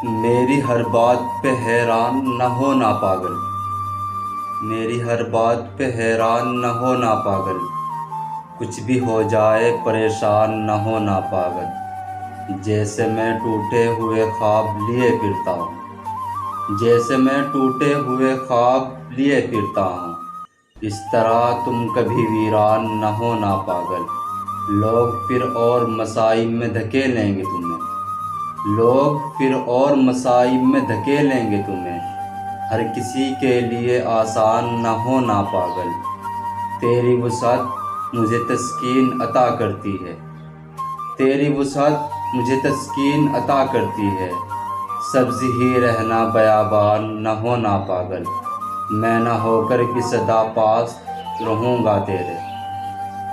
میری ہر بات پہ حیران نہ ہونا پاگل، میری ہر بات پہ حیران نہ ہونا پاگل، کچھ بھی ہو جائے پریشان نہ ہونا پاگل۔ جیسے میں ٹوٹے ہوئے خواب لیے پھرتا ہوں، جیسے میں ٹوٹے ہوئے خواب لیے پھرتا ہوں، اس طرح تم کبھی ویران نہ ہونا پاگل۔ لوگ پھر اور مصائب میں دھکیلیں گے تمہیں، لوگ پھر اور مصائب میں دھکیلیں گے تمہیں، ہر کسی کے لیے آسان نہ ہونا پاگل۔ تیری وسعت مجھے تسکین عطا کرتی ہے، تیری وسعت مجھے تسکین عطا کرتی ہے، سبز ہی رہنا بیابان نہ ہونا پاگل۔ میں نہ ہو کر بھی سدا پاس رہوں گا تیرے،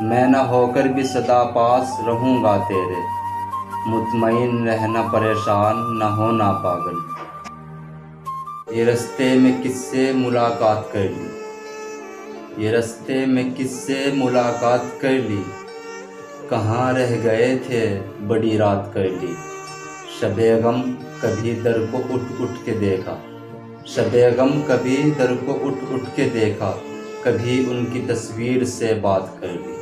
میں نہ ہو کر بھی سدا پاس رہوں گا تیرے، مطمئن رہنا پریشان نہ ہونا پاگل۔ یہ رستے میں کس سے ملاقات کر لی، یہ رستے میں کس سے ملاقات کر لی، کہاں رہ گئے تھے بڑی رات کر لی۔ شب غم کبھی در کو اٹھ اٹھ کے دیکھا، شب غم کبھی در کو اٹھ اٹھ کے دیکھا، کبھی ان کی تصویر سے بات کر لی۔